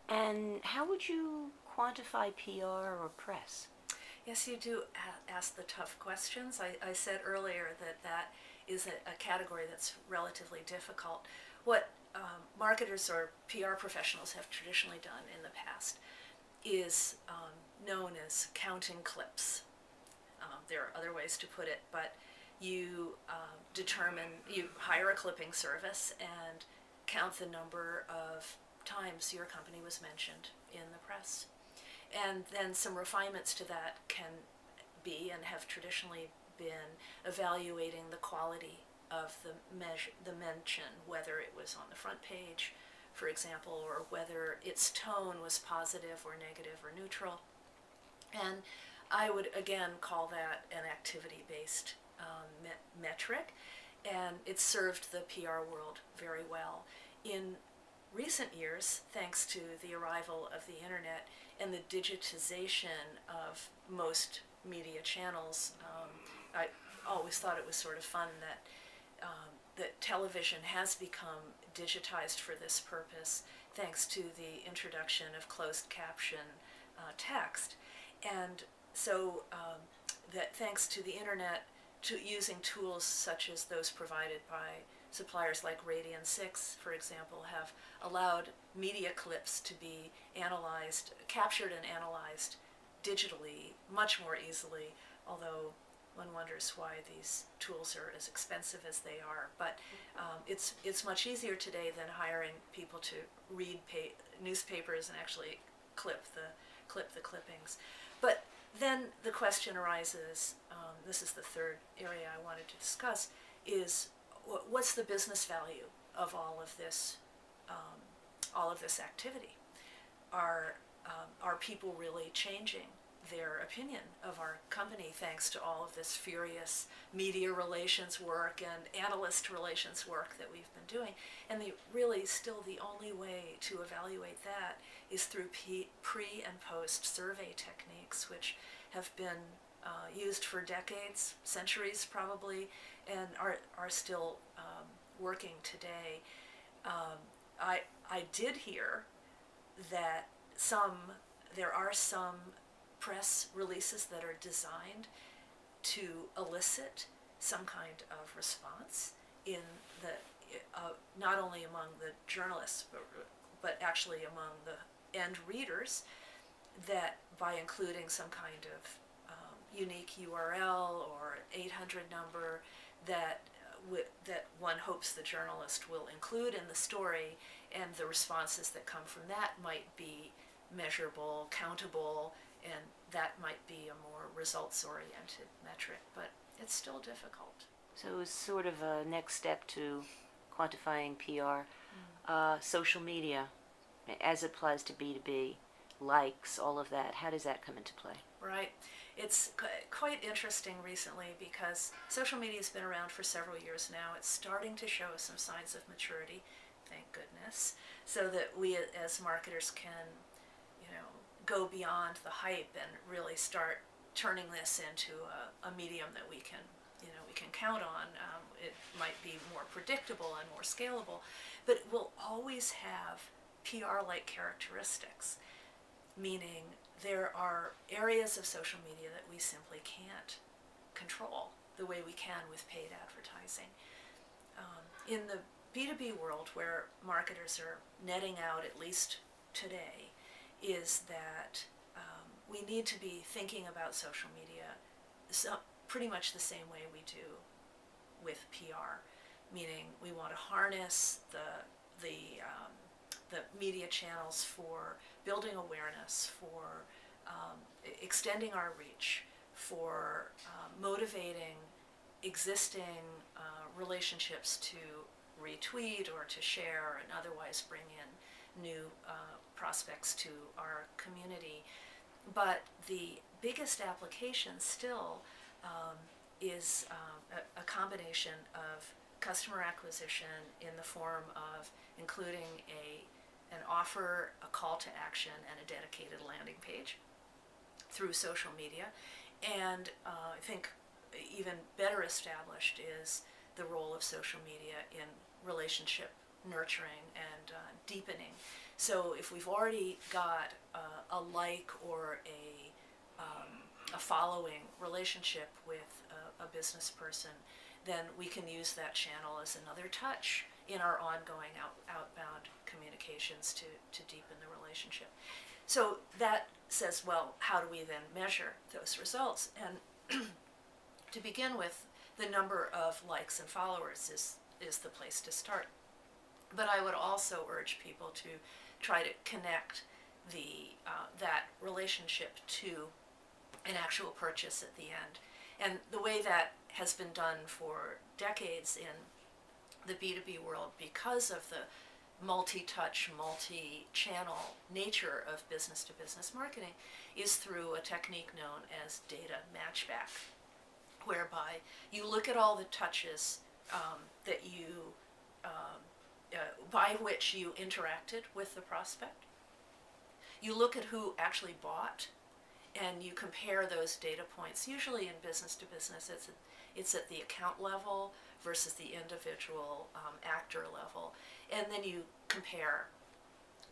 And how would you quantify PR or press? Yes, you do ask the tough questions. I said earlier that that is a category that's relatively difficult. What marketers or PR professionals have traditionally done in the past is known as counting clips. There are other ways to put it, but you hire a clipping service and count the number of times your company was mentioned in the press. And then some refinements to that can be and have traditionally been evaluating the quality of the mention, whether it was on the front page, for example, or whether its tone was positive or negative or neutral. And I would again call that an activity-based metric, and it served the PR world very well. In recent years, thanks to the arrival of the internet and the digitization of most media channels, I always thought it was sort of fun that television has become digitized for this purpose, thanks to the introduction of closed caption text. And so that thanks to the internet, to using tools such as those provided by suppliers like Radian 6, for example, have allowed media clips to be analyzed, captured and analyzed digitally much more easily, although one wonders why these tools are as expensive as they are. But it's much easier today than hiring people to read newspapers and actually clip the clippings. But then the question arises, this is the third area I wanted to discuss, is what's the business value of all of this activity? Are people really changing their opinion of our company thanks to all of this furious media relations work and analyst relations work that we've been doing? And really still the only way to evaluate that is through pre and post survey techniques, which have been used for decades, centuries probably, and are still working today. I did hear that there are some press releases that are designed to elicit some kind of response in the not only among the journalists but actually among the end readers, that by including some kind of unique URL or 800 number that one hopes the journalist will include in the story, and the responses that come from that might be measurable, countable, and that might be a more results-oriented metric, but it's still difficult. So it's sort of a next step to quantifying PR. Social media, as it applies to B2B, likes, all of that, how does that come into play? Right. It's quite interesting recently because social media has been around for several years now. It's starting to show some signs of maturity, thank goodness, so that we as marketers can, go beyond the hype and really start turning this into a medium that we can count on. It might be more predictable and more scalable, but it will always have PR-like characteristics, meaning there are areas of social media that we simply can't control the way we can with paid advertising. In the B2B world, where marketers are netting out, at least today, is that we need to be thinking about social media pretty much the same way we do with PR, meaning we want to harness the media channels for building awareness, for extending our reach, for motivating existing relationships to retweet or to share and otherwise bring in new prospects to our community. But the biggest application still is a combination of customer acquisition in the form of including an offer, a call to action, and a dedicated landing page through social media. And I think even better established is the role of social media in relationship nurturing and deepening. So if we've already got a like or a following relationship with a business person, then we can use that channel as another touch in our ongoing outbound communications to deepen the relationship. So that says, well, how do we then measure those results? And to begin with, the number of likes and followers is the place to start. But I would also urge people to try to connect that relationship to an actual purchase at the end. And the way that has been done for decades in the B2B world, because of the multi-touch, multi-channel nature of business-to-business marketing, is through a technique known as data matchback, whereby you look at all the touches that you by which you interacted with the prospect. You look at who actually bought, and you compare those data points. Usually in business to business, it's at the account level versus the individual actor level, and then you compare.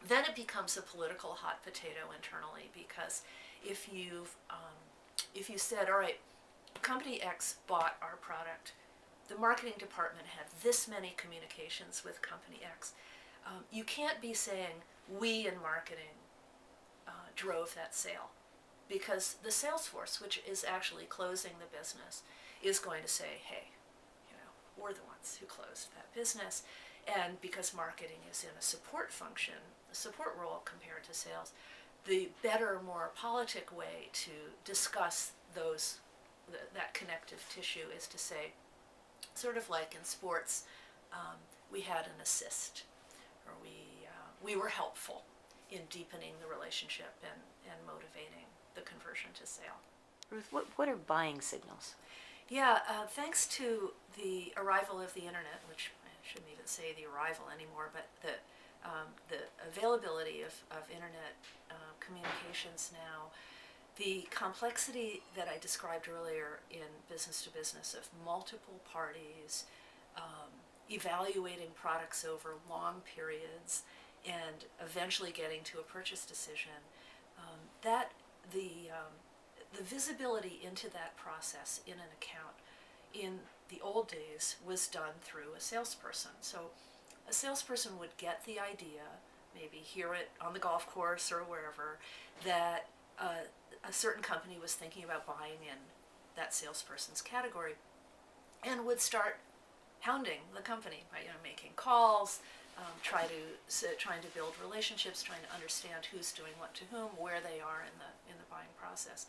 Then it becomes a political hot potato internally, because if you said, all right, company X bought our product, the marketing department had this many communications with company X, you can't be saying we in marketing drove that sale, because the sales force, which is actually closing the business, is going to say, hey, we're the ones who closed that business. And because marketing is in a support function, a support role compared to sales, the better, more politic way to discuss that connective tissue is to say, sort of like in sports, we had an assist, or we were helpful in deepening the relationship and motivating the conversion to sale. Ruth, what are buying signals? Yeah, thanks to the arrival of the internet, which I shouldn't even say the arrival anymore, but the availability of internet communications now, the complexity that I described earlier in business to business of multiple parties, evaluating products over long periods, and eventually getting to a purchase decision, the visibility into that process in an account in the old days was done through a salesperson. So a salesperson would get the idea, maybe hear it on the golf course or wherever, that a certain company was thinking about buying in that salesperson's category, and would start hounding the company by making calls, trying to build relationships, trying to understand who's doing what to whom, where they are in the buying process.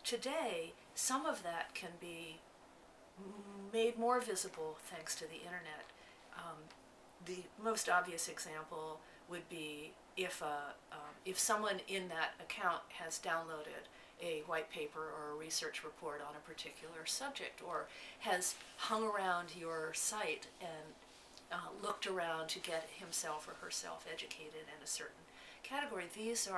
Today, some of that can be made more visible thanks to the internet. The most obvious example would be if someone in that account has downloaded a white paper or a research report on a particular subject, or has hung around your site and looked around to get himself or herself educated in a certain category. These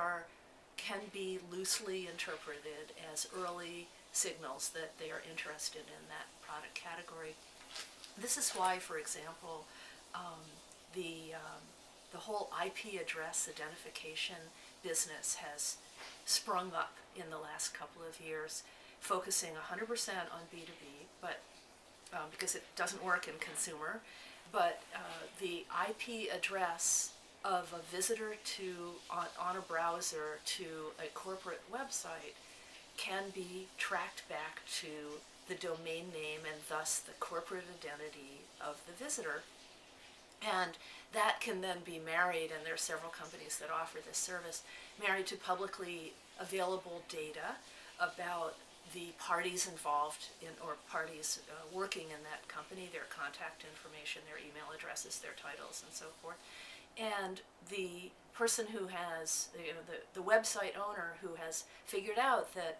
can be loosely interpreted as early signals that they are interested in that product category. This is why, for example, the whole IP address identification business has sprung up in the last couple of years, focusing 100% on B2B, but because it doesn't work in consumer, but the IP address of a visitor on a browser to a corporate website can be tracked back to the domain name and thus the corporate identity of the visitor. And that can then be married, and there are several companies that offer this service, married to publicly available data about the parties involved or parties working in that company, their contact information, their email addresses, their titles, and so forth. And the person who has, the website owner who has figured out that,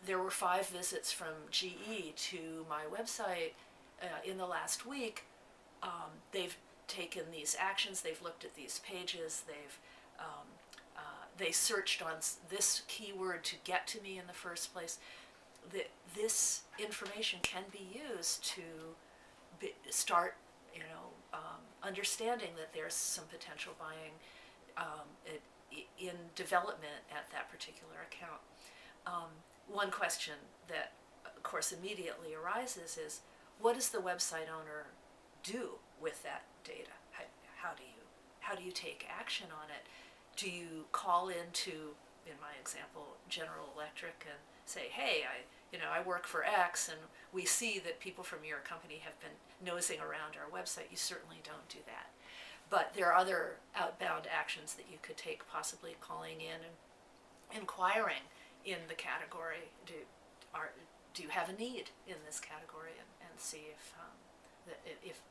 there were 5 visits from GE to my website in the last week. They've taken these actions, they've looked at these pages, they searched on this keyword to get to me in the first place. This information can be used to start, understanding that there's some potential buying in development at that particular account. One question that, of course, immediately arises is, what does the website owner do with that data? How do you take action on it? Do you call into, in my example, General Electric and say, hey, I work for X, and we see that people from your company have been nosing around our website? You certainly don't do that. But there are other outbound actions that you could take, possibly calling in and inquiring in the category. Do you have a need in this category, and see if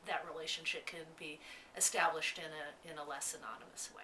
that relationship can be established in a less anonymous way.